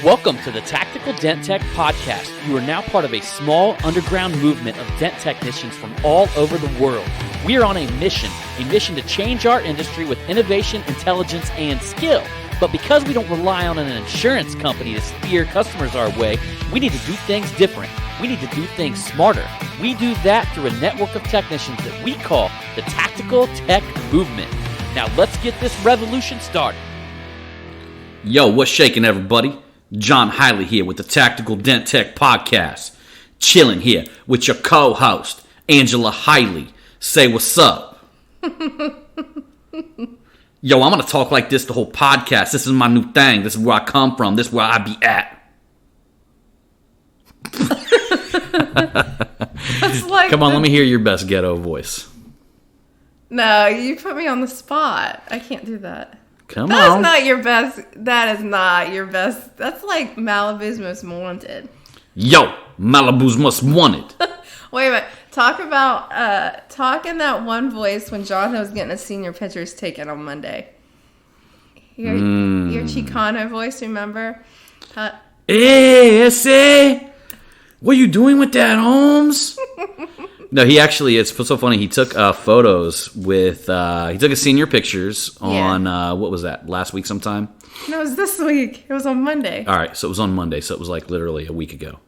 Welcome to the Tactical Dent Tech Podcast. You are now part of a small underground movement of dent technicians from all over the world. We are on a mission to change our industry with innovation, intelligence, and skill. But because we don't rely on an insurance company to steer customers our way, we need to do things different. We need to do things smarter. We do that through a network of technicians that we call the Tactical Tech Movement. Now let's get this revolution started. Yo, what's shaking, everybody? John Hiley here with the Tactical Dent Tech Podcast. Chilling here with your co-host, Angela Hiley. Say what's up. Yo, I'm going to talk like this the whole podcast. This is my new thing. This is where I come from. This is where I be at. Come on, let me hear your best ghetto voice. No, you put me on the spot. I can't do that. Come That's on. not your best. That is not your best. That's like Malibu's Most Wanted. Yo, Malibu's Most Wanted. Wait a minute. Talk in that one voice when Jonathan was getting his senior pictures taken on Monday. Your Chicano voice, remember? Hey, ese. What are you doing with that, Holmes? No, he actually, it's so funny, he took photos with, he took his senior pictures on, what was that, last week sometime? No, it was this week. It was on Monday. All right, so it was on Monday, so it was like literally a week ago.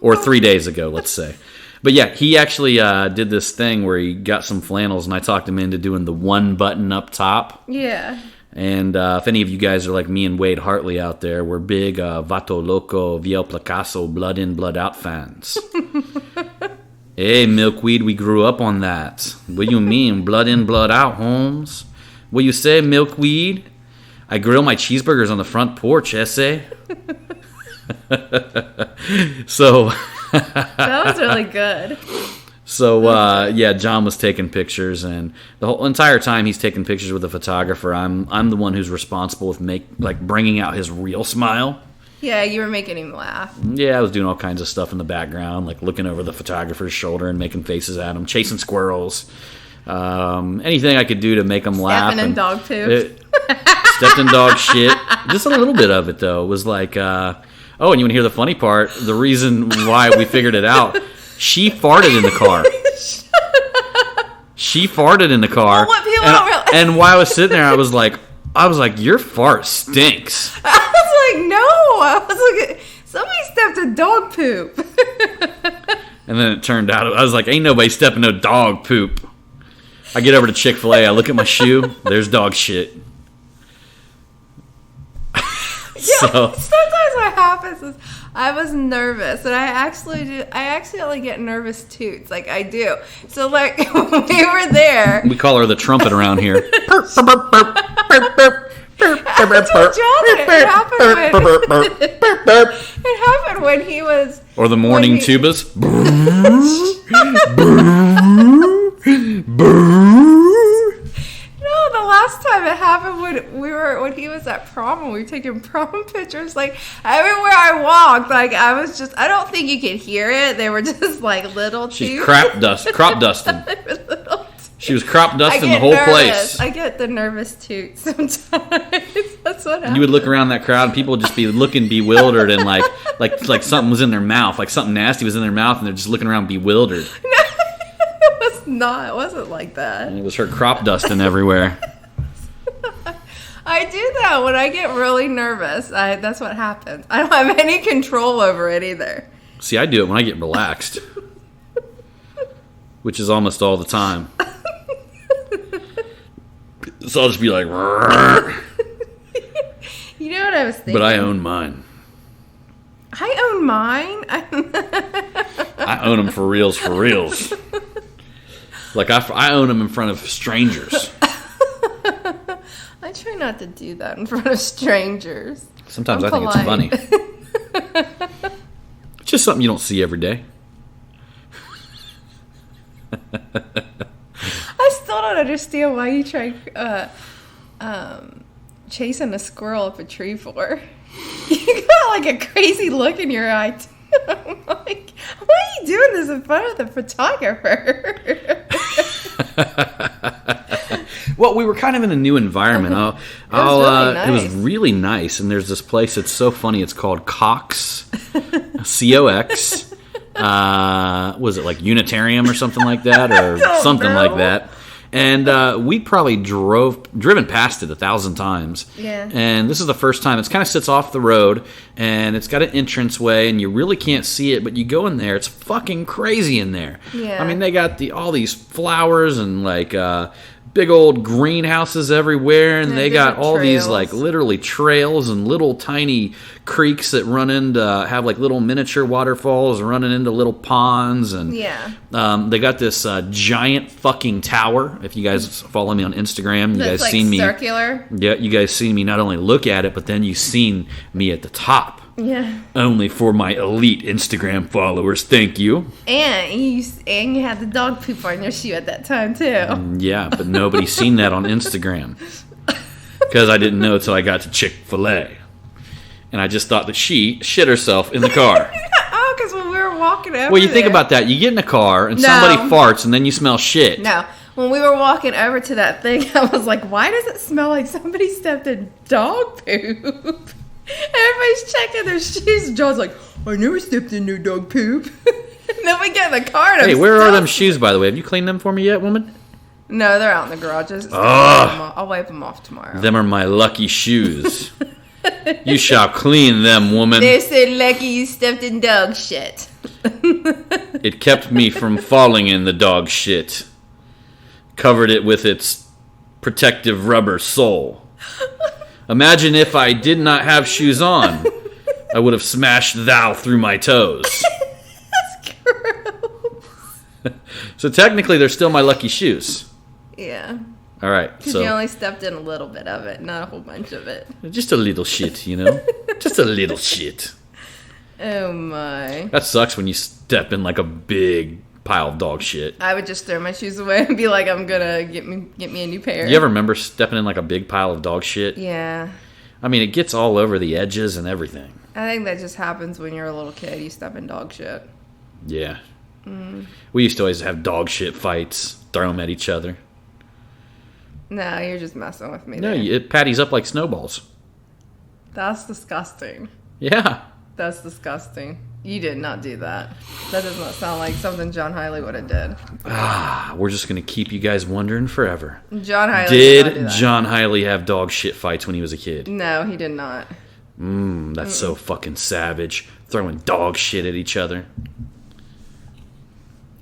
Or 3 days ago, let's say. But yeah, he actually did this thing where he got some flannels, and I talked him into doing the one button up top. Yeah. And if any of you guys are like me and Wade Hartley out there, we're big Vato Loco, Viel Picasso, Blood In, Blood Out fans. Hey, Milkweed, we grew up on that. What do you mean, blood in, blood out, Holmes? What you say, Milkweed? I grill my cheeseburgers on the front porch, essay. So... That was really good. So, yeah, John was taking pictures, and the whole entire time he's taking pictures with a photographer, I'm the one who's responsible with bringing out his real smile. Yeah, you were making him laugh. Yeah, I was doing all kinds of stuff in the background, like looking over the photographer's shoulder and making faces at him, chasing squirrels. Anything I could do to make him laugh. Stepping in dog poop. Stepped in dog shit. Just a little bit of it, though. It was like, oh, and you want to hear the funny part? The reason why we figured it out, she farted in the car. She farted in the car. Well, what people don't realize. And while I was sitting there, I was like, your fart stinks. I was like, no. I was like, somebody stepped in dog poop. And then it turned out, I was like, ain't nobody stepping no dog poop. I get over to Chick-fil-A, I look at my shoe, there's dog shit. Sometimes what happens is I was nervous, and I actually get nervous toots, like I do. So like when we were there, we call her the trumpet around here. I told John it happened when he was, or the morning tubas. No, the last time it happened when he was at prom and we were taking prom pictures, like everywhere I walked, like I don't think you could hear it. They were just like little toots. She's crop dusting. She was crop dusting the whole place. I get the nervous toots sometimes. That's what happens. You would look around that crowd and people would just be looking bewildered and like something was in their mouth, like something nasty was in their mouth, and they're just looking around bewildered. It wasn't like that. And it was her crop dusting everywhere. I do that when I get really nervous. That's what happens. I don't have any control over it either. See, I do it when I get relaxed, which is almost all the time. So I'll just be like, you know what I was thinking? But I own mine. I own mine? I own them for reals. Like, I own them in front of strangers. I try not to do that in front of strangers. Sometimes I think it's funny. It's just something you don't see every day. I still don't understand why you try chasing a squirrel up a tree for. You got like a crazy look in your eye, too. I'm like, why are you doing this in front of the photographer? Well, we were kind of in a new environment. It was really nice. And there's this place. It's so funny. It's called Cox, COX. Was it like Unitarium or something like that, or something like that? And we probably driven past it 1,000 times. Yeah. And this is the first time. It kind of sits off the road, and it's got an entranceway, and you really can't see it, but you go in there. It's fucking crazy in there. Yeah. I mean, they got all these flowers and like big old greenhouses everywhere, and they got all these like literally trails and little tiny creeks that run into have like little miniature waterfalls running into little ponds, and they got this giant fucking tower. If you guys follow me on Instagram, you guys like seen me circular. Yeah, you guys seen me not only look at it, but then you seen me at the top. Yeah. Only for my elite Instagram followers. Thank you. And you had the dog poop on your shoe at that time too. Yeah, but nobody's seen that on Instagram because I didn't know until I got to Chick-fil-A, and I just thought that she shit herself in the car. Oh, because when we were walking over. Well, you think about that. You get in a car and somebody farts, and then you smell shit. No. When we were walking over to that thing, I was like, "Why does it smell like somebody stepped in dog poop?" Everybody's checking their shoes. John's like, I never stepped in no dog poop. And then we get in the car. Hey, where are them shoes, by the way? Have you cleaned them for me yet, woman? No, they're out in the garages. I'll wipe them off tomorrow. Them are my lucky shoes. You shall clean them, woman. They're so lucky you stepped in dog shit. It kept me from falling in the dog shit. Covered it with its protective rubber sole. Imagine if I did not have shoes on. I would have smashed thou through my toes. That's gross. So technically, they're still my lucky shoes. Yeah. All right. Because you only stepped in a little bit of it, not a whole bunch of it. Just a little shit, you know? Just a little shit. Oh, my. That sucks when you step in like a big pile of dog shit. I would just throw my shoes away and be like, I'm gonna get me a new pair. You ever remember stepping in like a big pile of dog shit? Yeah. I mean, it gets all over the edges and everything. I think that just happens when you're a little kid. You step in dog shit. Yeah. We used to always have dog shit fights, throw them at each other. No, you're just messing with me. No, there. it patties up like snowballs. That's disgusting. Yeah. That's disgusting. You did not do that. That does not sound like something John Hiley would have did. We're just going to keep you guys wondering forever. John Hiley did John Hiley have dog shit fights when he was a kid? No, he did not. That's so fucking savage. Throwing dog shit at each other.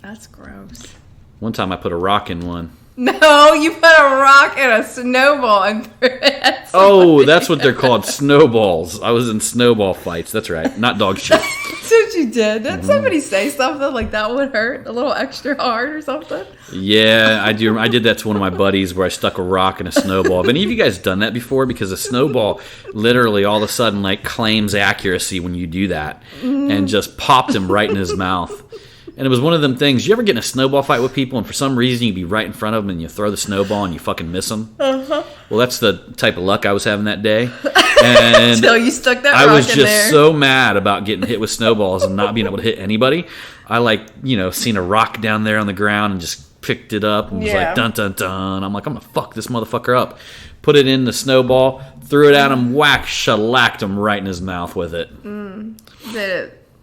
That's gross. One time I put a rock in one. No, you put a rock in a snowball and threw it at somebody. Oh, that's what they're called, snowballs. I was in snowball fights. That's right. Not dog shit. That's what you did. Did somebody say something like that would hurt a little extra hard or something? Yeah, I do. I did that to one of my buddies where I stuck a rock in a snowball. Have any of you guys done that before? Because a snowball literally all of a sudden like claims accuracy when you do that and just popped him right in his mouth. And it was one of them things. You ever get in a snowball fight with people and for some reason you'd be right in front of them and you throw the snowball and you fucking miss them? Uh-huh. Well, that's the type of luck I was having that day. And Until you stuck that rock I was in just there. so mad about getting hit with snowballs and not being able to hit anybody. I seen a rock down there on the ground and just picked it up and was like, dun, dun, dun. I'm like, I'm going to fuck this motherfucker up. Put it in the snowball, threw it at him, whack, shellacked him right in his mouth with it.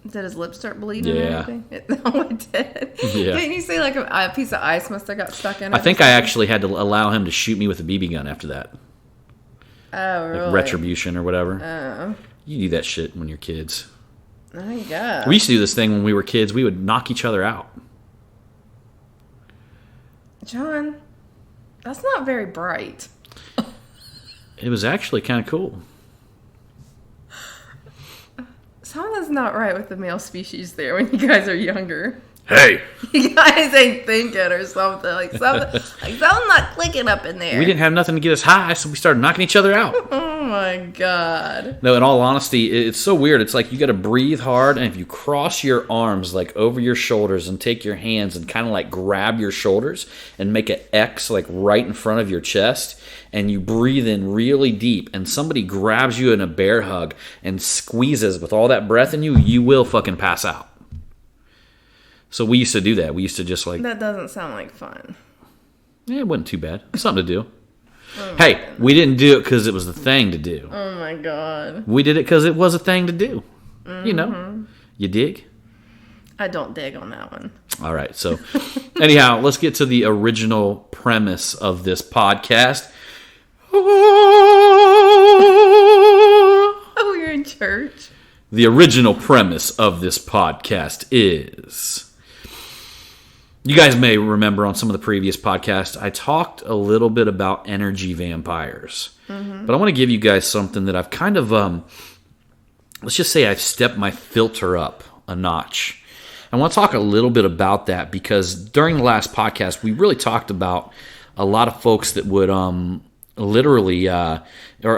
Did his lips start bleeding Yeah. or anything? It did. Yeah. Didn't you say like a piece of ice must have got stuck in it? I think I actually had to allow him to shoot me with a BB gun after that. Oh, really? Like retribution or whatever. Oh. You do that shit when you're kids. I guess. We used to do this thing when we were kids. We would knock each other out. John, that's not very bright. It was actually kind of cool. Something's not right with the male species there when you guys are younger. Hey! You guys ain't thinking or something. Something's not clicking up in there. We didn't have nothing to get us high, so we started knocking each other out. Oh my god. No, in all honesty, it's so weird. It's like you got to breathe hard, and if you cross your arms like over your shoulders and take your hands and kind of like grab your shoulders and make an X like right in front of your chest, and you breathe in really deep, and somebody grabs you in a bear hug and squeezes with all that breath in you, you will fucking pass out. So we used to do that. We used to just like... That doesn't sound like fun. Yeah, it wasn't too bad. Something to do. Hey, we didn't do it because it was the thing to do. Oh my God. We did it because it was a thing to do. You know, you dig? I don't dig on that one. All right. So, anyhow, let's get to the original premise of this podcast. Oh, you're in church. The original premise of this podcast is... You guys may remember on some of the previous podcasts, I talked a little bit about energy vampires. But I want to give you guys something that I've kind of, let's just say I've stepped my filter up a notch. I want to talk a little bit about that because during the last podcast, we really talked about a lot of folks that would literally, or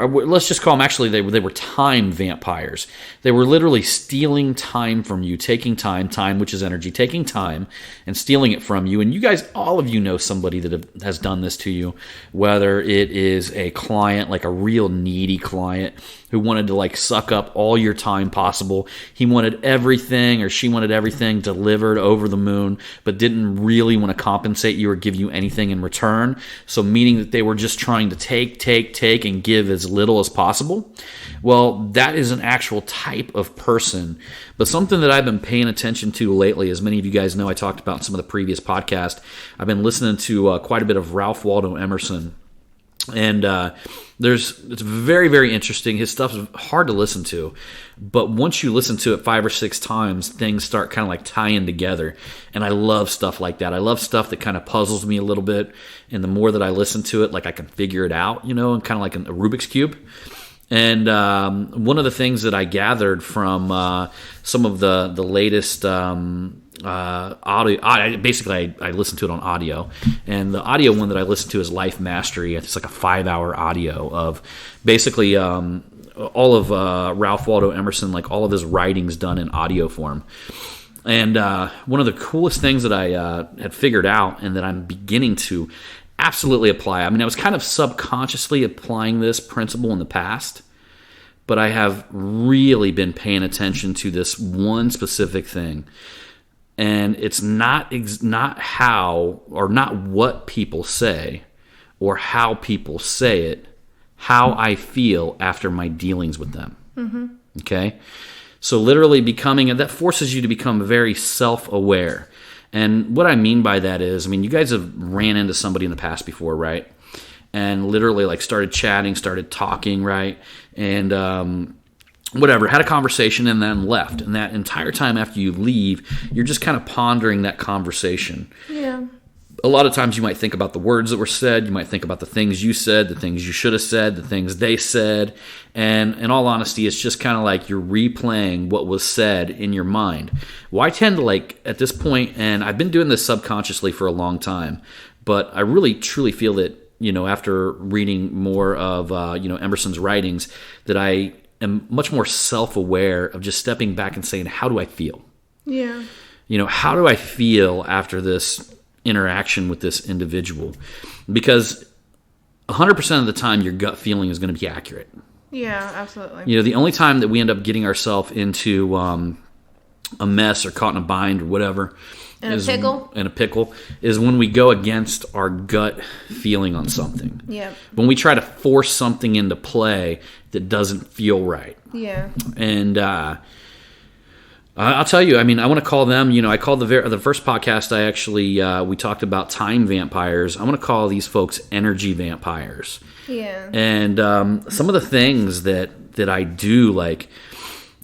let's just call them, actually, they were time vampires. They were literally stealing time from you, taking time, which is energy, taking time and stealing it from you. And you guys, all of you know somebody that has done this to you, whether it is a client, like a real needy client who wanted to like suck up all your time possible. He wanted everything, or she wanted everything delivered over the moon, but didn't really want to compensate you or give you anything in return. So meaning that they were just trying to take, and give as little as possible. Well, that is an actual type of person. But something that I've been paying attention to lately, as many of you guys know, I talked about in some of the previous podcasts, I've been listening to quite a bit of Ralph Waldo Emerson. And it's very, very interesting. His stuff is hard to listen to, but once you listen to it 5 or 6 times, things start kind of like tying together. And I love stuff like that. I love stuff that kind of puzzles me a little bit. And the more that I listen to it, like I can figure it out, you know, and kind of like a Rubik's Cube. And one of the things that I gathered from some of the latest audio, basically I listened to it on audio, and the audio one that I listened to is Life Mastery. It's like a 5-hour audio of basically all of Ralph Waldo Emerson, like all of his writings done in audio form. And one of the coolest things that I had figured out and that I'm beginning to absolutely apply, I mean, I was kind of subconsciously applying this principle in the past, but I have really been paying attention to this one specific thing. And it's not how, or not what people say, or how people say it, how I feel after my dealings with them. Mm-hmm. Okay? So literally that forces you to become very self-aware. And what I mean by that is, I mean, you guys have ran into somebody in the past before, right? And literally like started chatting, started talking, right? And whatever, had a conversation and then left. And that entire time after you leave, you're just kind of pondering that conversation. Yeah. A lot of times you might think about the words that were said. You might think about the things you said, the things you should have said, the things they said. And in all honesty, it's just kind of like you're replaying what was said in your mind. Well, I tend to like, at this point, and I've been doing this subconsciously for a long time, but I really truly feel that, you know, after reading more of, Emerson's writings, that I am much more self-aware of just stepping back and saying, how do I feel? Yeah. You know, how do I feel after this interaction with this individual? Because 100% of the time, your gut feeling is going to be accurate. Yeah, absolutely. You know, the only time that we end up getting ourselves into a mess or caught in a bind or whatever, in a pickle is when we go against our gut feeling on something. Yeah. When we try to force something into play that doesn't feel right. Yeah. And I'll tell you, I mean, I want to call them, you know, I called the first podcast I actually, we talked about time vampires. I want to call these folks energy vampires. Yeah. And some of the things that I do, like,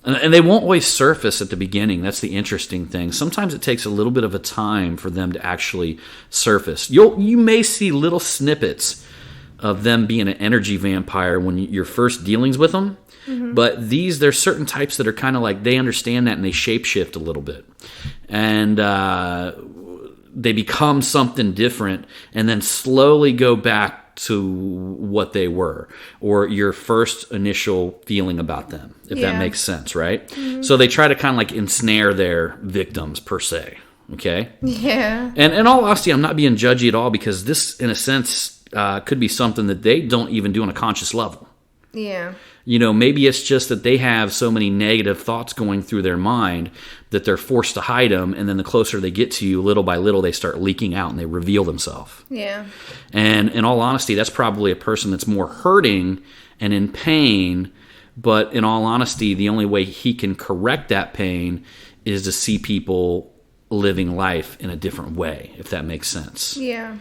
and they won't always surface at the beginning. That's the interesting thing. Sometimes it takes a little bit of a time for them to actually surface. You may see little snippets of them being an energy vampire when you're first dealings with them. Mm-hmm. But there's certain types that are kind of like, they understand that and they shapeshift a little bit. And they become something different and then slowly go back to what they were, or your first initial feeling about them, if that makes sense, right? Mm-hmm. So they try to kind of like ensnare their victims, per se, okay? Yeah. And in all honesty, I'm not being judgy at all, because this, in a sense, could be something that they don't even do on a conscious level. Yeah. Maybe it's just that they have so many negative thoughts going through their mind that they're forced to hide them, and then the closer they get to you, little by little, they start leaking out and they reveal themselves. Yeah. And in all honesty, that's probably a person that's more hurting and in pain, but in all honesty, the only way he can correct that pain is to see people living life in a different way, if that makes sense. Yeah.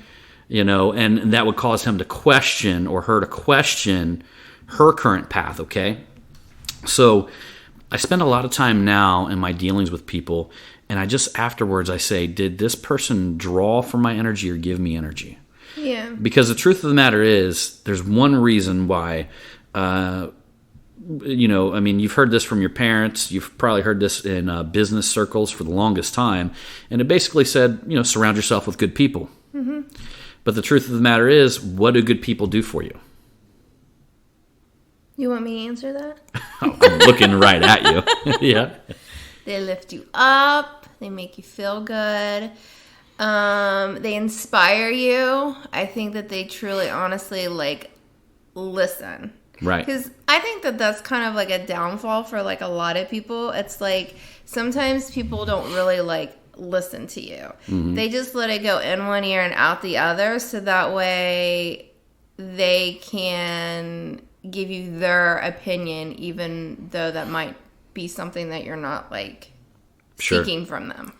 And that would cause him to question, or her to question, her current path, okay? So I spend a lot of time now in my dealings with people, and I just afterwards I say, did this person draw from my energy or give me energy? Yeah. Because the truth of the matter is, there's one reason why, you've heard this from your parents, you've probably heard this in business circles for the longest time, and it basically said, surround yourself with good people. Mm-hmm. But the truth of the matter is, what do good people do for you? You want me to answer that? Oh, I'm looking right at you. Yeah. They lift you up. They make you feel good. They inspire you. I think that they truly, honestly, listen. Right. Because I think that that's kind of a downfall for a lot of people. It's sometimes people don't really listen to you. Mm-hmm. They just let it go in one ear and out the other, so that way they can give you their opinion, even though that might be something that you're not seeking from them.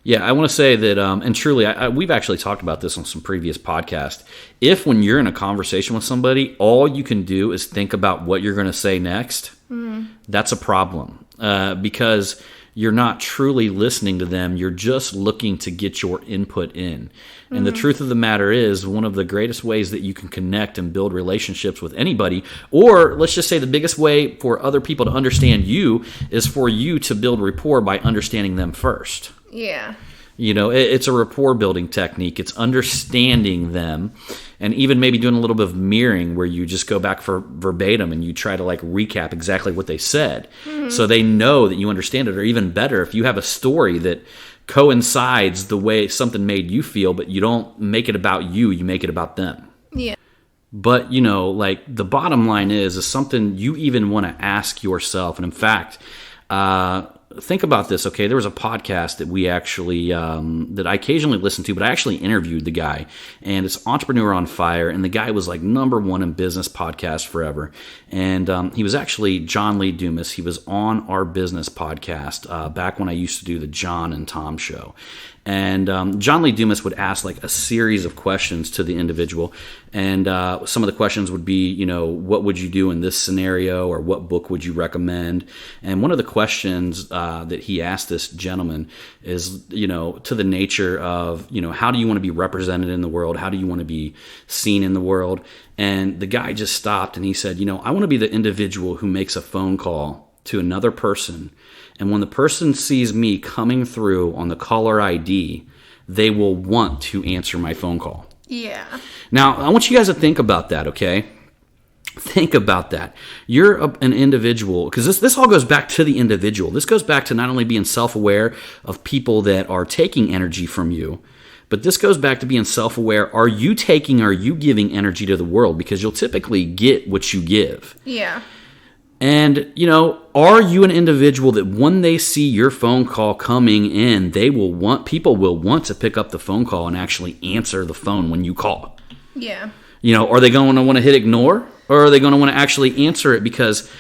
Yeah, I want to say that, and truly, we've actually talked about this on some previous podcasts. If when you're in a conversation with somebody, all you can do is think about what you're going to say next, that's a problem. Because you're not truly listening to them. You're just looking to get your input in. And the truth of the matter is, one of the greatest ways that you can connect and build relationships with anybody, or let's just say the biggest way for other people to understand you, is for you to build rapport by understanding them first. Yeah. It's a rapport building technique. It's understanding them, and even maybe doing a little bit of mirroring where you just go back for verbatim and you try to recap exactly what they said, so they know that you understand it. Or even better, if you have a story that coincides the way something made you feel, but you don't make it about you make it about them. Yeah. But the bottom line is something you even want to ask yourself. And in fact, think about this, okay? There was a podcast that we actually, that I occasionally listen to, but I actually interviewed the guy, and it's Entrepreneur on Fire, and the guy was #1 in business podcast forever. And he was actually John Lee Dumas. He was on our business podcast back when I used to do the John and Tom show. And John Lee Dumas would ask a series of questions to the individual. And some of the questions would be, what would you do in this scenario, or what book would you recommend? And one of the questions that he asked this gentleman is, to the nature of, how do you want to be represented in the world? How do you want to be seen in the world? And the guy just stopped and he said, I want to be the individual who makes a phone call to another person, and when the person sees me coming through on the caller ID, they will want to answer my phone call. Yeah. Now, I want you guys to think about that, okay? Think about that. You're an individual, because this all goes back to the individual. This goes back to not only being self-aware of people that are taking energy from you, but this goes back to being self-aware. Are you giving energy to the world? Because you'll typically get what you give. Yeah. And, are you an individual that when they see your phone call coming in, people will want to pick up the phone call and actually answer the phone when you call? Yeah. Are they going to want to hit ignore? Or are they going to want to actually answer it because,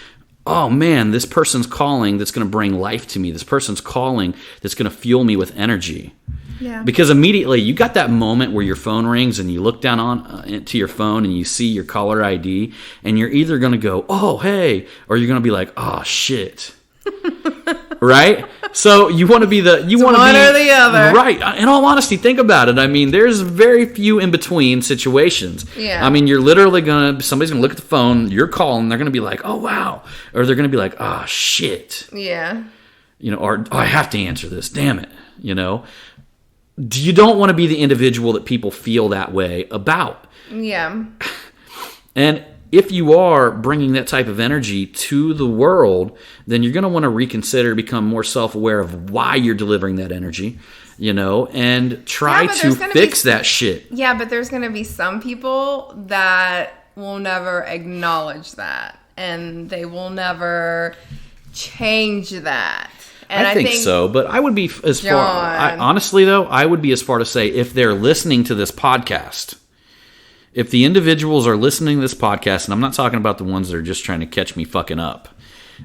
oh man, this person's calling that's going to bring life to me. This person's calling that's going to fuel me with energy. Yeah. Because immediately you got that moment where your phone rings and you look down to your phone and you see your caller ID, and you're either going to go, oh, hey, or you're going to be like, oh, shit. Right? So you want to be one or the other. Right. In all honesty, think about it. I mean, there's very few in between situations. Yeah. I mean, you're literally somebody's going to look at the phone, you're calling, they're going to be like, oh, wow. Or they're going to be like, oh, shit. Yeah. Or oh, I have to answer this. Damn it. You don't want to be the individual that people feel that way about. Yeah. And if you are bringing that type of energy to the world, then you're going to want to reconsider, become more self-aware of why you're delivering that energy, and try to fix that shit. Yeah, but there's going to be some people that will never acknowledge that. and they will never change that. And I think so, but I would be as far. Honestly, though, I would be as far to say if they're listening to this podcast, if the individuals are listening to this podcast, and I'm not talking about the ones that are just trying to catch me fucking up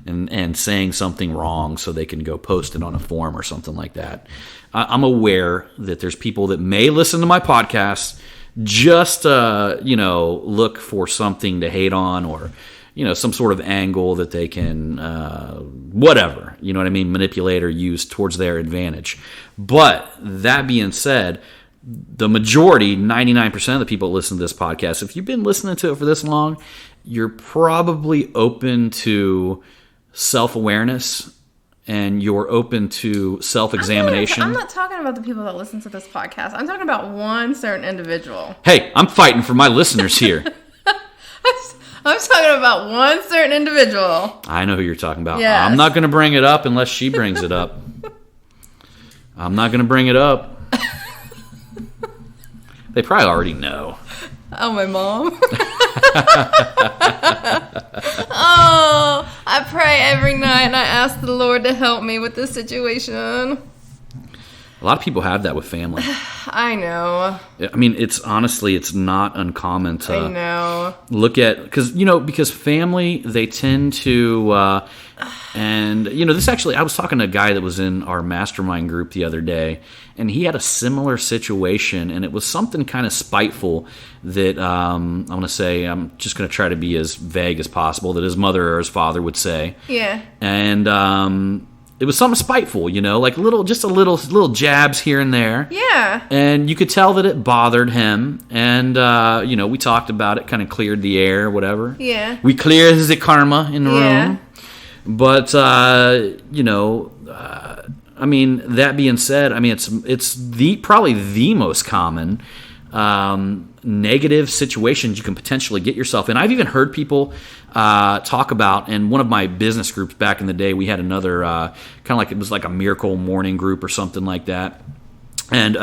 and saying something wrong so they can go post it on a forum or something like that. I'm aware that there's people that may listen to my podcast just look for something to hate on or some sort of angle that they can, whatever, you know what I mean, manipulate or use towards their advantage. But that being said, the majority, 99% of the people that listen to this podcast, if you've been listening to it for this long, you're probably open to self-awareness and you're open to self-examination. I'm not talking about the people that listen to this podcast. I'm talking about one certain individual. Hey, I'm fighting for my listeners here. I'm talking about one certain individual. I know who you're talking about. Yes. I'm not going to bring it up unless she brings it up. I'm not going to bring it up. They probably already know. Oh, my mom. Oh, I pray every night and I ask the Lord to help me with this situation. A lot of people have that with family. I know. I mean, it's not uncommon to look at, because family, they tend to, this actually, I was talking to a guy that was in our mastermind group the other day, and he had a similar situation, and it was something kind of spiteful that, I'm just going to try to be as vague as possible, that his mother or his father would say. Yeah. And, it was something spiteful, like little jabs here and there. Yeah. And you could tell that it bothered him. And, we talked about it, kind of cleared the air, whatever. Yeah. We cleared the karma in the room. But, that being said, it's probably the most common negative situations you can potentially get yourself in. I've even heard people talk about, in one of my business groups back in the day, we had another kind of like, it was like a miracle morning group or something like that. And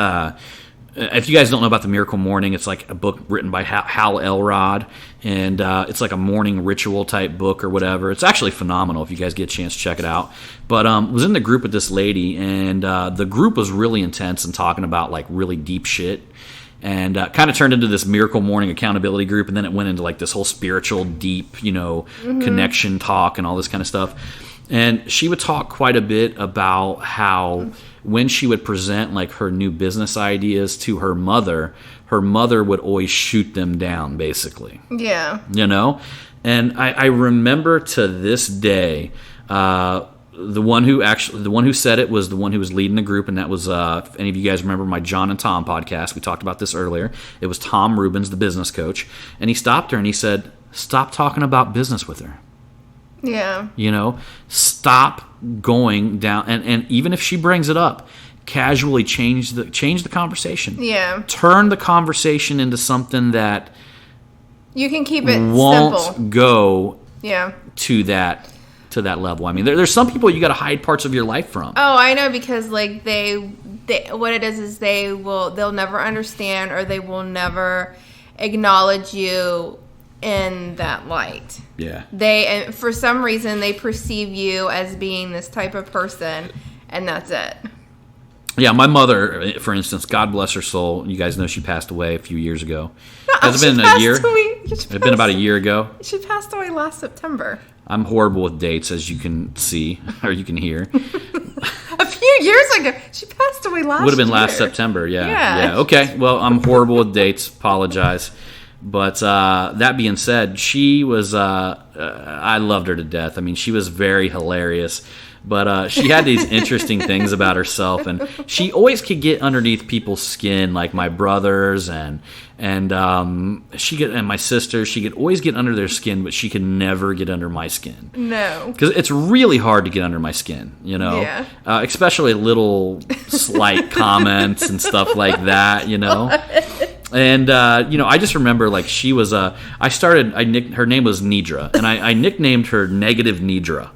if you guys don't know about the Miracle Morning, it's like a book written by Hal Elrod, and it's like a morning ritual type book or whatever. It's actually phenomenal if you guys get a chance to check it out. But was in the group with this lady, and the group was really intense and talking about like really deep shit. And kind of turned into this Miracle Morning accountability group, and then it went into like this whole spiritual, deep, connection talk and all this kind of stuff. And she would talk quite a bit about how when she would present like her new business ideas to her mother would always shoot them down, basically. Yeah. And I remember to this day, the one who said it was the one who was leading the group, and that was, if any of you guys remember my John and Tom podcast, we talked about this earlier. It was Tom Rubens, the business coach, and he stopped her and he said, "Stop talking about business with her." Yeah. Stop going down, and even if she brings it up, casually change the conversation. Yeah. Turn the conversation into something that you can keep it won't simple. Go to that level. I mean, there's some people you got to hide parts of your life from. Oh, I know, because like they what it is they'll never understand, or they will never acknowledge you in that light. Yeah. And for some reason they perceive you as being this type of person, and that's it. Yeah, my mother, for instance, God bless her soul. You guys know she passed away a few years ago. Has it been a year? It's been about a year ago. She passed away last September. I'm horrible with dates, as you can see, or you can hear. A few years ago. She passed away last year. Would have been last September, yeah. Okay, well, I'm horrible with dates. Apologize. But that being said, she was, I loved her to death. I mean, she was very hilarious. But she had these interesting things about herself, and she always could get underneath people's skin, like my brothers and my sisters. She could always get under their skin, but she could never get under my skin. No, because it's really hard to get under my skin, Yeah. Especially little slight comments and stuff like that, And I just remember like she was her name was Nidra, and I nicknamed her Negative Nidra.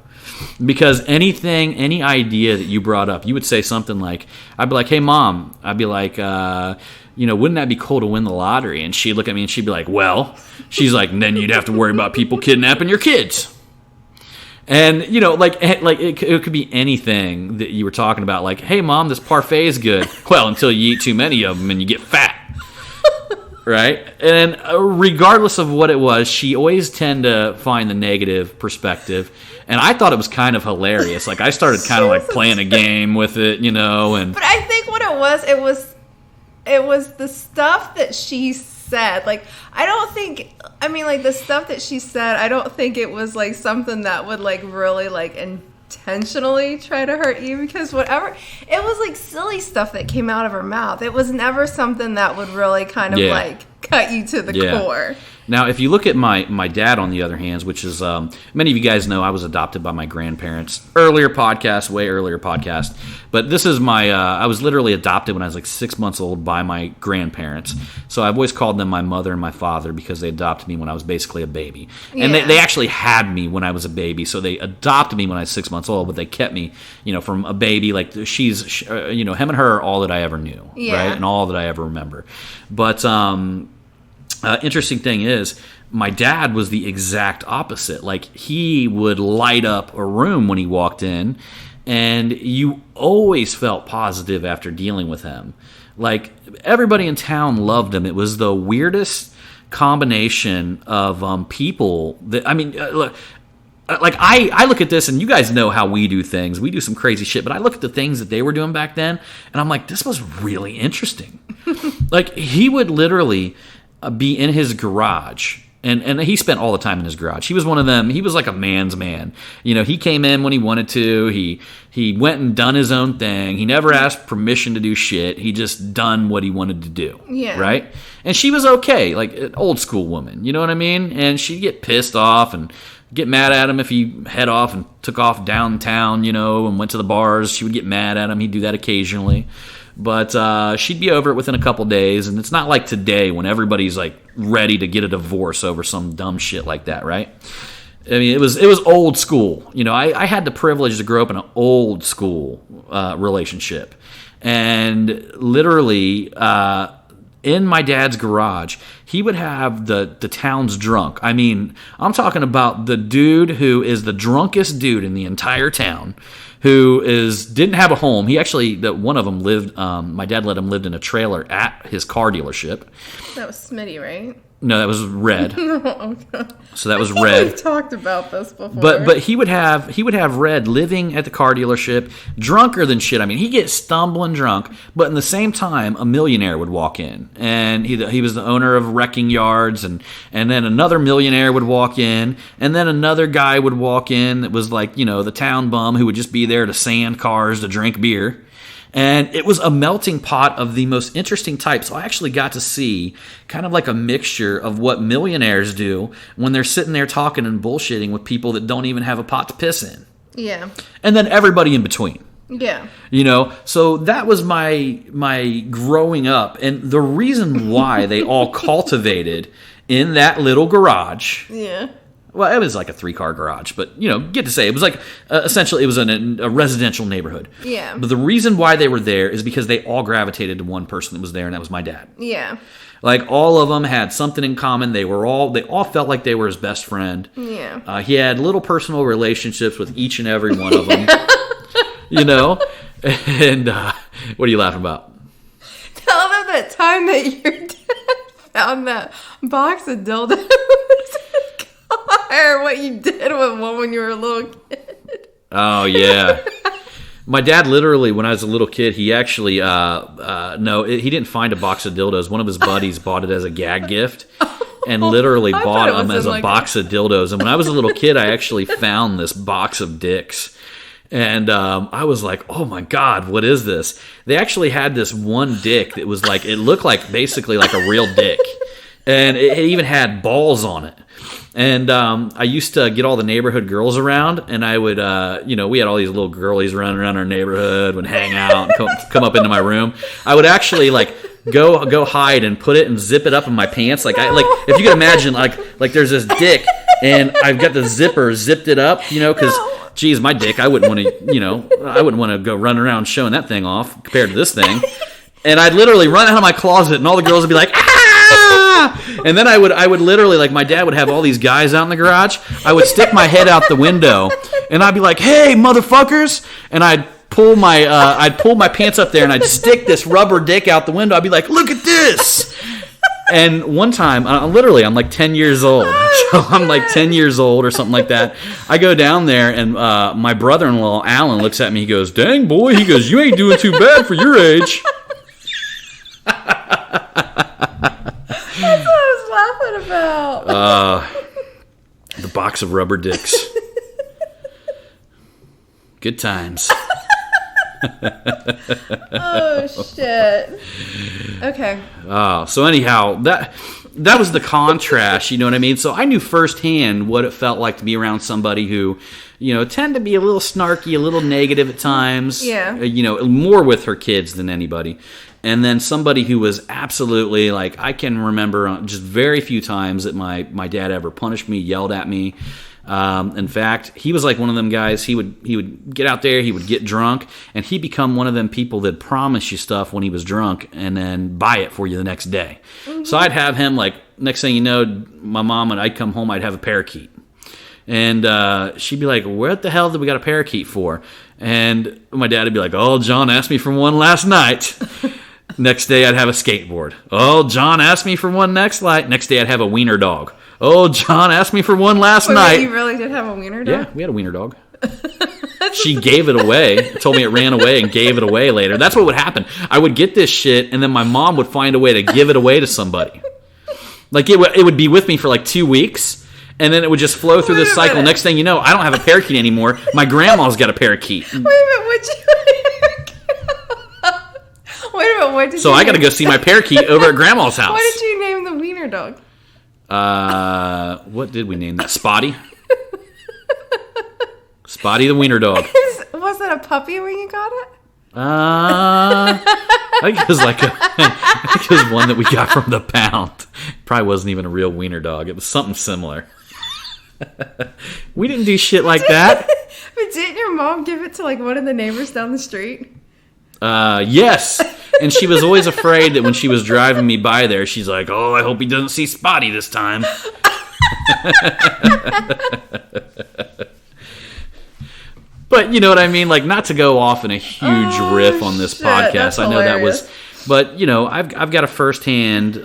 Because any idea that you brought up, you would say something like, I'd be like, hey, Mom. I'd be like, wouldn't that be cool to win the lottery? And she'd look at me and she'd be like, well. She's like, then you'd have to worry about people kidnapping your kids. And, it could be anything that you were talking about. Like, hey, Mom, this parfait is good. Well, until you eat too many of them and you get fat. Right? And regardless of what it was, she always tended to find the negative perspective. And I thought it was kind of hilarious. Like, I started kind of like playing a game with it, and... But I think what it was the stuff that she said. Like, the stuff that she said, I don't think it was like something that would like really like intentionally try to hurt you, because whatever, it was like silly stuff that came out of her mouth. It was never something that would really kind of like cut you to the core. Now, if you look at my dad, on the other hand, which is, many of you guys know I was adopted by my grandparents. Way earlier podcast. But this is I was literally adopted when I was like 6 months old by my grandparents. So I've always called them my mother and my father because they adopted me when I was basically a baby. And they actually had me when I was a baby. So they adopted me when I was 6 months old, but they kept me, from a baby. Like, him and her are all that I ever knew, right? And all that I ever remember. But, interesting thing is, my dad was the exact opposite. Like, he would light up a room when he walked in, and you always felt positive after dealing with him. Like, everybody in town loved him. It was the weirdest combination of people that, look, like, I look at this, and you guys know how we do things. We do some crazy shit, but I look at the things that they were doing back then, and I'm like, this was really interesting. Like, he would literally be in his garage, and he spent all the time in his garage. He was one of them. He was like a man's man. He came in when he wanted to. He went and done his own thing. He never asked permission to do shit. He just done what he wanted to do. Yeah. Right? And she was okay, like an old school woman. You know what I mean? And she'd get pissed off and get mad at him if he head off and took off downtown, and went to the bars. She would get mad at him. He'd do that occasionally. But she'd be over it within a couple days, and it's not like today when everybody's like ready to get a divorce over some dumb shit like that, right? I mean, it was old school. I had the privilege to grow up in an old school relationship, and literally in my dad's garage, he would have the town's drunk. I mean, I'm talking about the dude who is the drunkest dude in the entire town, who didn't have a home. He actually, one of them lived, my dad let him live in a trailer at his car dealership. That was Smitty, right? No, that was Red. Okay. So that was Red. We've talked about this before. But he would have Red living at the car dealership, drunker than shit. I mean, he'd get stumbling drunk, but in the same time, a millionaire would walk in, and he was the owner of wrecking yards, and then another millionaire would walk in, and then another guy would walk in that was like, the town bum who would just be there to sand cars, to drink beer. And it was a melting pot of the most interesting type. So I actually got to see kind of like a mixture of what millionaires do when they're sitting there talking and bullshitting with people that don't even have a pot to piss in. Yeah. And then everybody in between. Yeah. So that was my growing up. And the reason why they all cultivated in that little garage. Yeah. Well, it was like a 3-car garage, but, get to say, it was like, essentially, it was a residential neighborhood. Yeah. But the reason why they were there is because they all gravitated to one person that was there, and that was my dad. Yeah. Like, all of them had something in common. They all felt like they were his best friend. Yeah. He had little personal relationships with each and every one of them. And what are you laughing about? Tell them that time that your dad found that box of dildos. Or what you did with one when you were a little kid. Oh, yeah. My dad literally, when I was a little kid, he actually, he didn't find a box of dildos. One of his buddies bought it as a gag gift and literally bought them as a box of dildos. And when I was a little kid, I actually found this box of dicks. And I was like, oh my God, what is this? They actually had this one dick that was like, it looked like basically like a real dick. And it even had balls on it. And I used to get all the neighborhood girls around, and I would, we had all these little girlies running around our neighborhood, would hang out and come up into my room. I would actually go hide and put it and zip it up in my pants. If you could imagine, like there's this dick, and I've got the zipper zipped it up, because geez, my dick, I wouldn't want to, I wouldn't want to go run around showing that thing off compared to this thing. And I'd literally run out of my closet, and all the girls would be like, ah! And then I would literally, like, my dad would have all these guys out in the garage. I would stick my head out the window, and I'd be like, hey, motherfuckers! And I'd pull my pants up there, and I'd stick this rubber dick out the window. I'd be like, look at this! And one time, literally, I'm like 10 years old. So I'm like 10 years old or something like that. I go down there, and my brother-in-law, Alan, looks at me. He goes, dang, boy. He goes, you ain't doing too bad for your age. That's what I was laughing about. The box of rubber dicks. Good times. Oh, shit. Okay. So anyhow, that was the contrast, you know what I mean? So I knew firsthand what it felt like to be around somebody who, tend to be a little snarky, a little negative at times. Yeah. More with her kids than anybody. And then somebody who was absolutely, like, I can remember just very few times that my dad ever punished me, yelled at me. In fact, he was like one of them guys. He would get out there, he would get drunk, and he'd become one of them people that promise you stuff when he was drunk and then buy it for you the next day. Mm-hmm. So I'd have him, like, next thing you know, my mom, and I'd come home, I'd have a parakeet. And she'd be like, what the hell did we got a parakeet for? And my dad would be like, oh, John asked me for one last night. Next day, I'd have a skateboard. Oh, John asked me for one next night. Next day, I'd have a wiener dog. Oh, John asked me for one last night. You really did have a wiener dog? Yeah, we had a wiener dog. She gave it away, told me it ran away, and gave it away later. That's what would happen. I would get this shit, and then my mom would find a way to give it away to somebody. Like, it would be with me for like 2 weeks, and then it would just flow through this cycle. Next thing you know, I don't have a parakeet anymore. My grandma's got a parakeet. Wait a minute, what'd you... Wait a minute, what did So I got to go see my parakeet over at Grandma's house. What did you name the wiener dog? What did we name that? Spotty? Spotty the wiener dog. Was it a puppy when you got it? I think it was it was one that we got from the pound. Probably wasn't even a real wiener dog. It was something similar. We didn't do shit like that. But didn't your mom give it to like one of the neighbors down the street? Yes. And she was always afraid that when she was driving me by there, she's like, oh, I hope he doesn't see Spotty this time. But you know what I mean? Like, not to go off in a huge riff on this podcast. I know hilarious. That was, but I've got a firsthand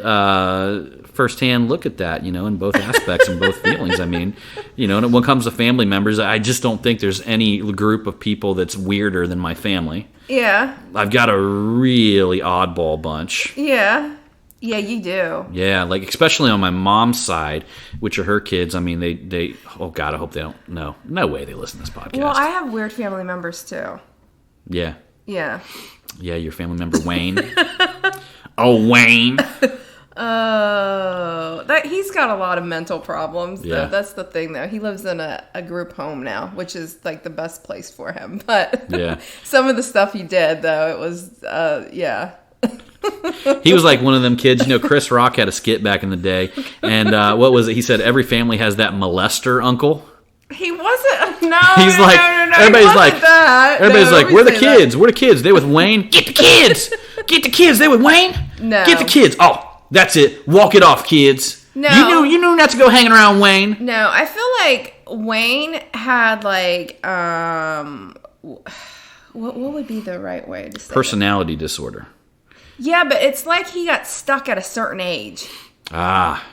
look at that, in both aspects and both feelings. I mean, and when it comes to family members, I just don't think there's any group of people that's weirder than my family. Yeah. I've got a really oddball bunch. Yeah. Yeah, you do. Yeah, like especially on my mom's side, which are her kids. I mean, they oh God, I hope they don't. No way they listen to this podcast. Well, I have weird family members too. Yeah. Yeah. Yeah, your family member Wayne. Oh, Wayne. He's got a lot of mental problems. Yeah. That's the thing, though. He lives in a group home now, which is like the best place for him. But yeah. Some of the stuff he did, though, it was, yeah. He was like one of them kids. Chris Rock had a skit back in the day. And what was it? He said, every family has that molester uncle. He wasn't. No. He's like, no. Everybody's like, that. Everybody's like, where are the kids? Where are the kids? They with Wayne? Get the kids. Get the kids. They with Wayne? No. Get the kids. Oh, that's it. Walk it off, kids. No. You knew not to go hanging around Wayne. No, I feel like Wayne had like, what would be the right way to say Personality disorder. Yeah, but it's like he got stuck at a certain age. Ah.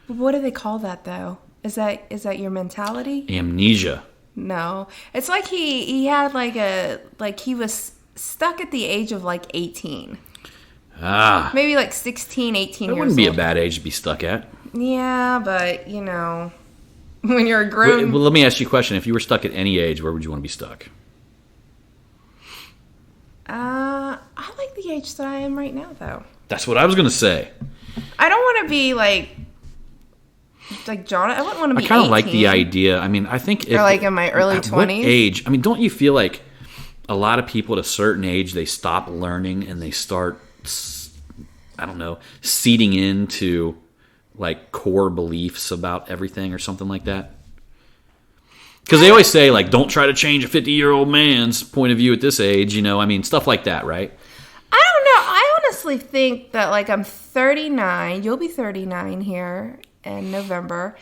What do they call that, though? Is that your mentality? Amnesia. No. It's like he had he was stuck at the age of like 18. Ah. Maybe like 16, 18 years old. That wouldn't be a bad age to be stuck at. Yeah, but, when you're a grown... Well, let me ask you a question. If you were stuck at any age, where would you want to be stuck? I like the age that I am right now, though. That's what I was going to say. I don't want to be like John. I wouldn't want to be. I kind of like the idea. I mean, I think or like in my early 20s. What age? I mean, don't you feel like a lot of people at a certain age they stop learning and they start, I don't know, seeding into like core beliefs about everything or something like that? Because they always say, like, don't try to change a 50-year-old man's point of view at this age, I mean, stuff like that, right? I don't know. I honestly think that, like, I'm 39. You'll be 39 here in November.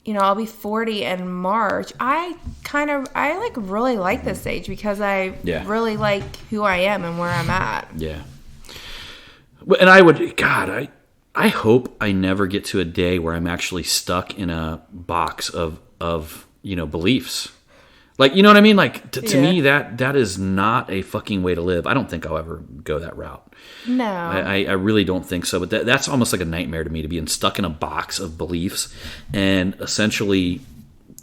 I'll be 40 in March. I really like this age because I really like who I am and where I'm at. Yeah. And I hope I never get to a day where I'm actually stuck in a box of beliefs. Like, you know what I mean? Like, to me, that is not a fucking way to live. I don't think I'll ever go that route. No. I really don't think so. But that's almost like a nightmare to me, to be stuck in a box of beliefs and essentially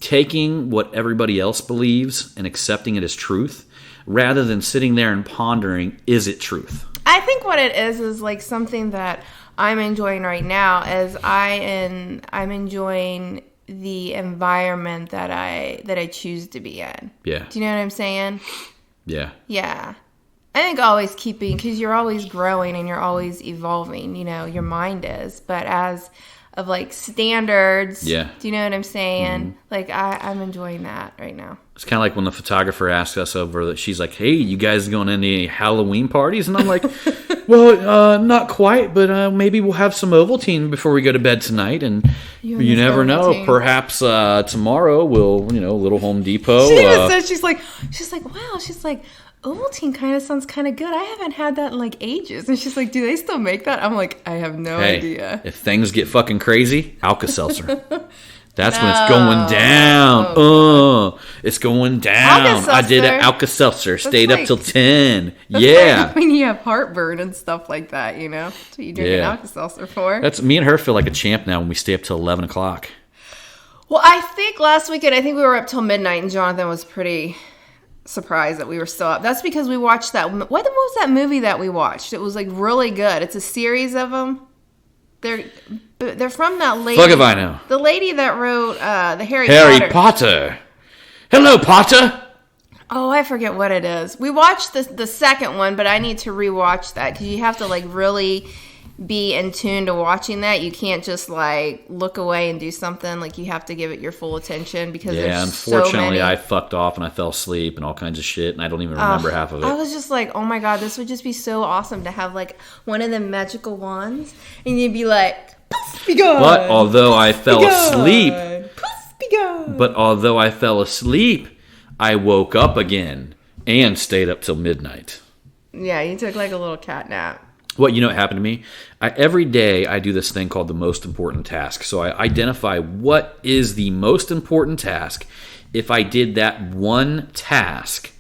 taking what everybody else believes and accepting it as truth rather than sitting there and pondering, is it truth? I think what it is like something that I'm enjoying right now is I'm enjoying the environment that I choose to be in. Yeah. Do you know what I'm saying? Yeah. Yeah. I think always keeping, because you're always growing and you're always evolving, your mind is. But as of like standards, do you know what I'm saying? Mm-hmm. Like I'm enjoying that right now. It's kind of like when the photographer asked us over that, she's like, hey, you guys going to any Halloween parties? And I'm like, well, not quite, but maybe we'll have some Ovaltine before we go to bed tonight. And you never know. Perhaps tomorrow we'll, little Home Depot. She even said, she's like, wow, she's like, Ovaltine kind of sounds kind of good. I haven't had that in like ages. And she's like, do they still make that? I'm like, I have no idea. If things get fucking crazy, Alka-Seltzer. That's when it's going down. It's going down. I did an Alka-Seltzer. Stayed up till 10. Yeah. Like when you have heartburn and stuff like that, That's what you drink an Alka-Seltzer for. That's me and her feel like a champ now when we stay up till 11 o'clock. Well, I think last weekend, we were up till midnight, and Jonathan was pretty surprised that we were still up. That's because we watched that. What was that movie that we watched? It was like really good. It's a series of them. They're from that lady. Fuck if I know. The lady that wrote the Harry Potter. Hello, Potter. Oh, I forget what it is. We watched the second one, but I need to rewatch that because you have to like really be in tune to watching that. You can't just like look away and do something. Like you have to give it your full attention because unfortunately, so many. I fucked off and I fell asleep and all kinds of shit, and I don't even remember half of it. I was just like, oh my god, this would just be so awesome to have like one of the magical wands, and you'd be like, poof, be gone. But although I fell asleep, poof, be gone. But although I fell asleep, I woke up again and stayed up till midnight. Yeah, you took like a little cat nap. What happened to me? Every day I do this thing called the most important task. So I identify what is the most important task. If I did that one task,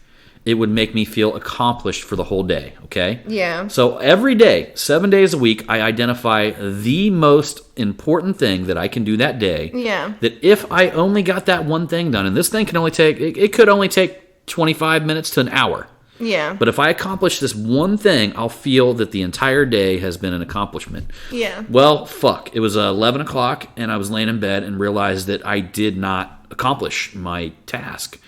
it would make me feel accomplished for the whole day, okay? Yeah. So every day, 7 days a week, I identify the most important thing that I can do that day. Yeah. That if I only got that one thing done, and this thing can only take, it could only take 25 minutes to an hour. Yeah. But if I accomplish this one thing, I'll feel that the entire day has been an accomplishment. Yeah. Well, fuck. It was 11 o'clock, and I was laying in bed and realized that I did not accomplish my task.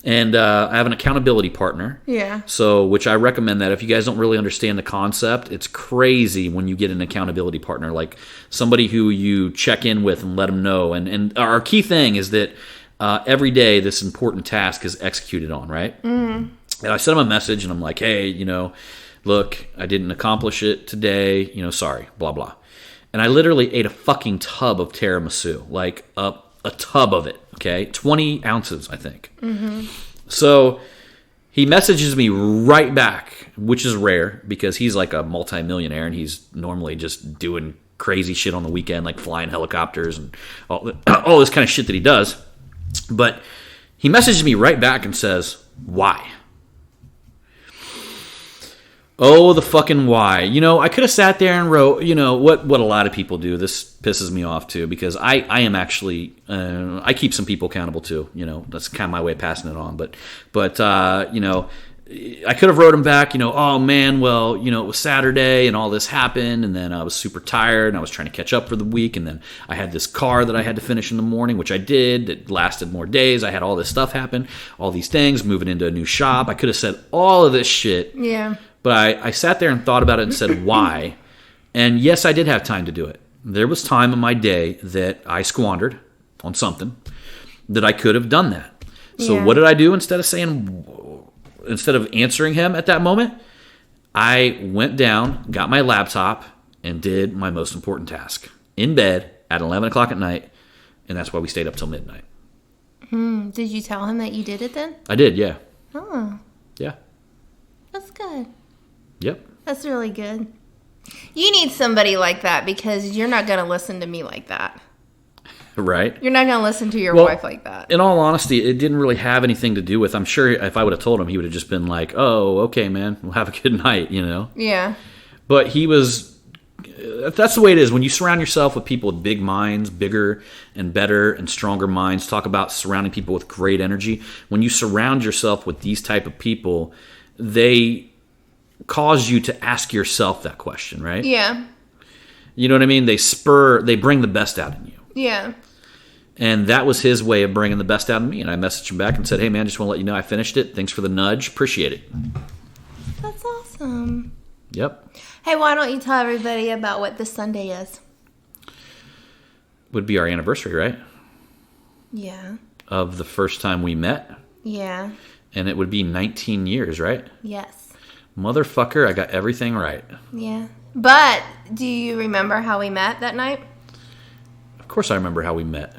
And I have an accountability partner. Yeah. So, which I recommend that if you guys don't really understand the concept, it's crazy when you get an accountability partner, like somebody who you check in with and let them know. And our key thing is that every day this important task is executed on, right? Mm-hmm. And I sent him a message, and I'm like, hey, look, I didn't accomplish it today. Sorry, blah, blah. And I literally ate a fucking tub of tiramisu, like a tub of it, okay? 20 ounces, I think. Mm-hmm. So he messages me right back, which is rare because he's like a multimillionaire, and he's normally just doing crazy shit on the weekend, like flying helicopters and all this kind of shit that he does. But he messages me right back and says, why? Oh, the fucking why. I could have sat there and wrote, what a lot of people do. This pisses me off, too, because I am actually, I keep some people accountable, too. That's kind of my way of passing it on. But I could have wrote him back, oh, man, well, it was Saturday and all this happened, and then I was super tired, and I was trying to catch up for the week, and then I had this car that I had to finish in the morning, which I did, that lasted more days. I had all this stuff happen, all these things, moving into a new shop. I could have said all of this shit. Yeah. But I sat there and thought about it and said, why? And yes, I did have time to do it. There was time in my day that I squandered on something that I could have done that. So Yeah. what did I do instead of answering him at that moment? I went down, got my laptop, and did my most important task in bed at 11 o'clock at night, and that's why we stayed up till midnight. Did you tell him that you did it then? I did, yeah. Oh, Yeah. that's good. Yep. That's really good. You need somebody like that because you're not going to listen to me like that. Right. You're not going to listen to your Well, wife like that. In all honesty, it didn't really have anything to do with, I'm sure if I would have told him, he would have just been like, oh, okay, man, we'll have a good night, you know? Yeah. But he was, that's the way it is. When you surround yourself with people with big minds, bigger and better and stronger minds, talk about surrounding people with great energy. When you surround yourself with these type of people, they cause you to ask yourself that question, right? Yeah. You know what I mean? They bring the best out in you. Yeah. And that was his way of bringing the best out of me. And I messaged him back and said, hey, man, just want to let you know I finished it. Thanks for the nudge. Appreciate it. That's awesome. Yep. Hey, why don't you tell everybody about what this Sunday is? Would be our anniversary, right? Yeah. Of the first time we met. Yeah. And it would be 19 years, right? Yes. Motherfucker, I got everything right. Yeah. But do you remember how we met that night? Of course I remember how we met.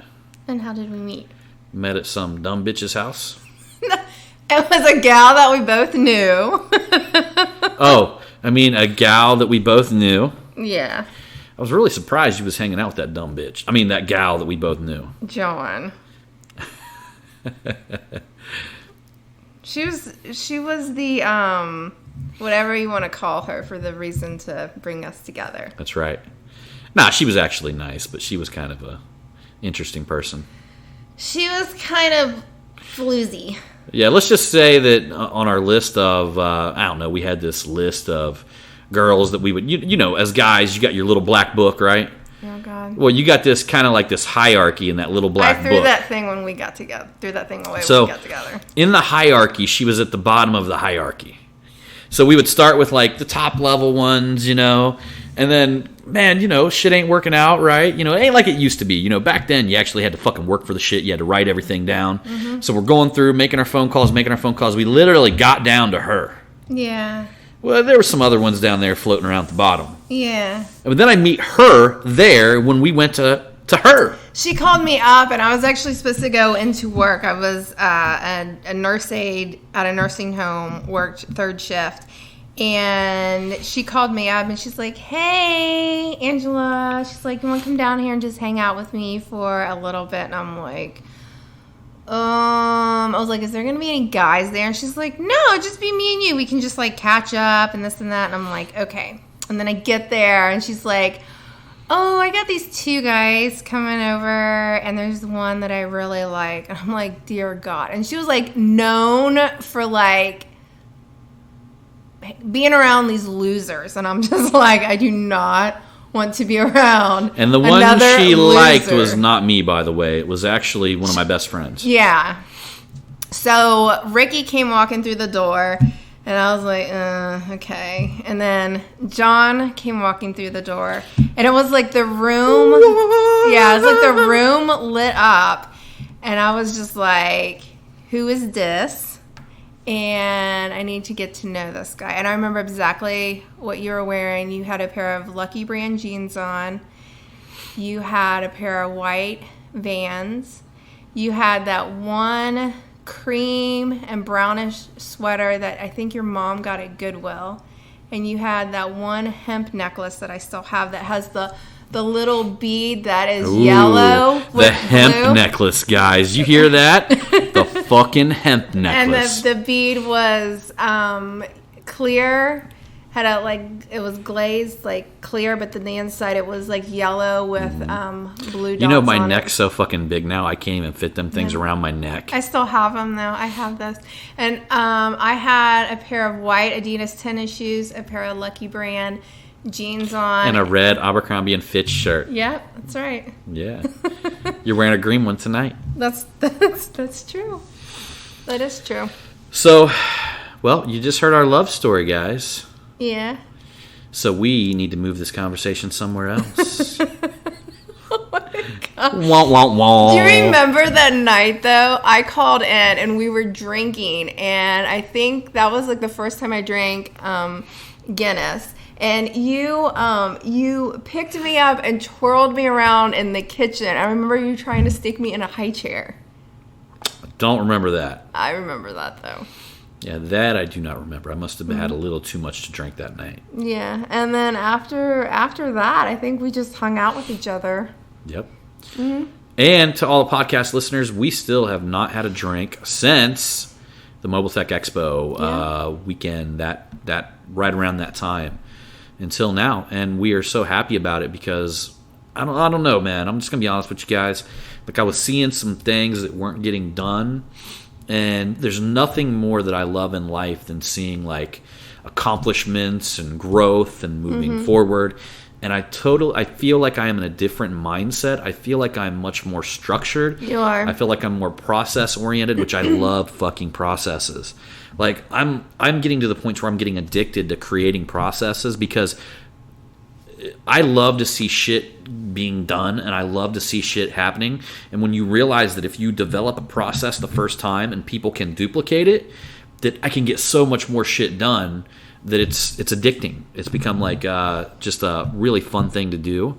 And how did we meet? Met at some dumb bitch's house. It was a gal that we both knew. Oh, I mean a gal that we both knew. Yeah. I was really surprised you was hanging out with that dumb bitch. I mean that gal that we both knew. John. She was the whatever you want to call her for the reason to bring us together. That's right. Nah, she was actually nice, but she was kind of a interesting person. She was kind of floozy. Yeah, let's just say that on our list of, I don't know, we had this list of girls that we would, you know, as guys, you got your little black book, right? Oh, God. Well, you got this kind of like this hierarchy in that little black book. I threw that thing when we got together. Threw that thing away So, when we got together. in the hierarchy, she was at the bottom of the hierarchy. So we would start with like the top level ones, you know, and then, man, you know, shit ain't working out, right? You know, it ain't like it used to be. You know, back then you actually had to fucking work for the shit. You had to write everything down. Mm-hmm. So we're going through, making our phone calls. We literally got down to her. Yeah. Well, there were some other ones down there floating around at the bottom. Yeah. But then I meet her there when we went to her. She called me up, and I was actually supposed to go into work. I was a nurse aide at a nursing home, worked third shift. And she called me up, and she's like, hey, Angela. She's like, you want to come down here and just hang out with me for a little bit? And I'm like, I was like, is there going to be any guys there? And she's like, no, just be me and you. We can just, like, catch up and this and that. And I'm like, okay. And then I get there, and she's like, oh, I got these two guys coming over, and there's one that I really like. And I'm like, dear God. And she was, like, known for, like, being around these losers. And I'm just like, I do not want to be around And the one she loser. liked was not me, by the way. It was actually one of my best friends. Yeah. So Ricky came walking through the door, and I was like, okay. And then John came walking through the door, and it was like the room, yeah, it was like the room lit up, and I was just like, who is this? And I need to get to know this guy. And I remember exactly what you were wearing. You had a pair of Lucky Brand jeans on. You had a pair of white Vans. You had that one cream and brownish sweater that I think your mom got at Goodwill. And you had that one hemp necklace that I still have that has the little bead that is yellow with the hemp blue. necklace, guys. You hear that? The fucking hemp necklace. And the bead was clear. Had a it was glazed clear, but then the inside it was yellow with blue dots. You know my on neck's it. so fucking big now. I can't even fit them things around my neck. I still have them though. I have this, and I had a pair of white Adidas tennis shoes, a pair of Lucky Brand jeans on, And a red Abercrombie and Fitch shirt. Yep, that's right. Yeah. You're wearing a green one tonight. That's true. That is true. So, well, you just heard our love story, guys. Yeah. So we need to move this conversation somewhere else. Oh my Wah, wah, wah. Do you remember that night though? I called in and we were drinking, and I think that was like the first time I drank Guinness. And you picked me up and twirled me around in the kitchen. I remember you trying to stick me in a high chair. Don't remember that. I remember that though. Yeah, that I do not remember. I must have had a little too much to drink that night. Yeah, and then after that, I think we just hung out with each other. Yep. Mm-hmm. And to all the podcast listeners, we still have not had a drink since the Mobile Tech Expo weekend. That right around that time until now, and we are so happy about it because I don't know, man. I'm just gonna be honest with you guys. Like, I was seeing some things that weren't getting done. And there's nothing more that I love in life than seeing like accomplishments and growth and moving forward. And I feel like I am in a different mindset. I feel like I'm much more structured. You are. I feel like I'm more process oriented, which I love fucking processes. Like I'm getting to the point where I'm getting addicted to creating processes because I love to see shit being done, and I love to see shit happening. And when you realize that if you develop a process the first time and people can duplicate it, that I can get so much more shit done that it's addicting. It's become like just a really fun thing to do.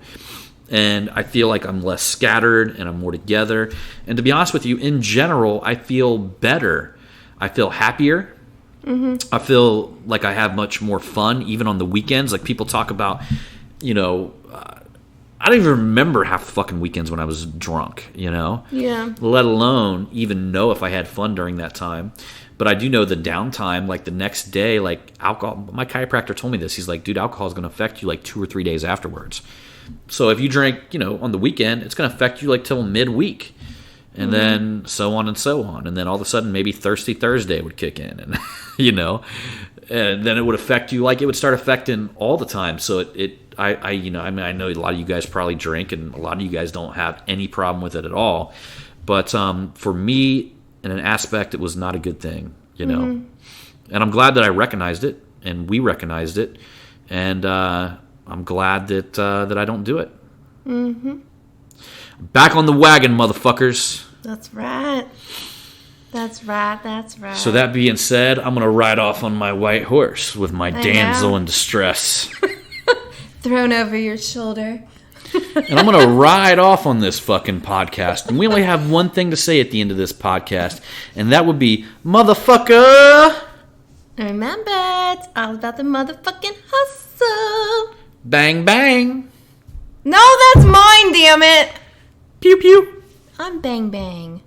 And I feel like I'm less scattered and I'm more together. And to be honest with you, in general, I feel better. I feel happier. I feel like I have much more fun, even on the weekends. Like, people talk about, you know, I don't even remember half the fucking weekends when I was drunk, you know? Yeah. Let alone even know if I had fun during that time. But I do know the downtime, like the next day, like alcohol. My chiropractor told me this. He's like, dude, alcohol is going to affect you like 2 or 3 days afterwards. So if you drink, you know, on the weekend, it's going to affect you like till midweek. And then so on and so on. And then all of a sudden, maybe Thirsty Thursday would kick in. And, you know, and then it would affect you. Like, it would start affecting all the time. So I know a lot of you guys probably drink, and a lot of you guys don't have any problem with it at all. But for me, in an aspect, it was not a good thing, you know. And I'm glad that I recognized it, and we recognized it, and I'm glad that I don't do it. Back on the wagon, motherfuckers. That's right. That's right. That's right. So that being said, I'm gonna ride off on my white horse with my damsel in distress. Thrown over your shoulder. And I'm going to ride off on this fucking podcast. And we only have one thing to say at the end of this podcast. And that would be, motherfucker! Remember, it's all about the motherfucking hustle. Bang, bang. No, that's mine, damn it. Pew, pew. I'm Bang Bang.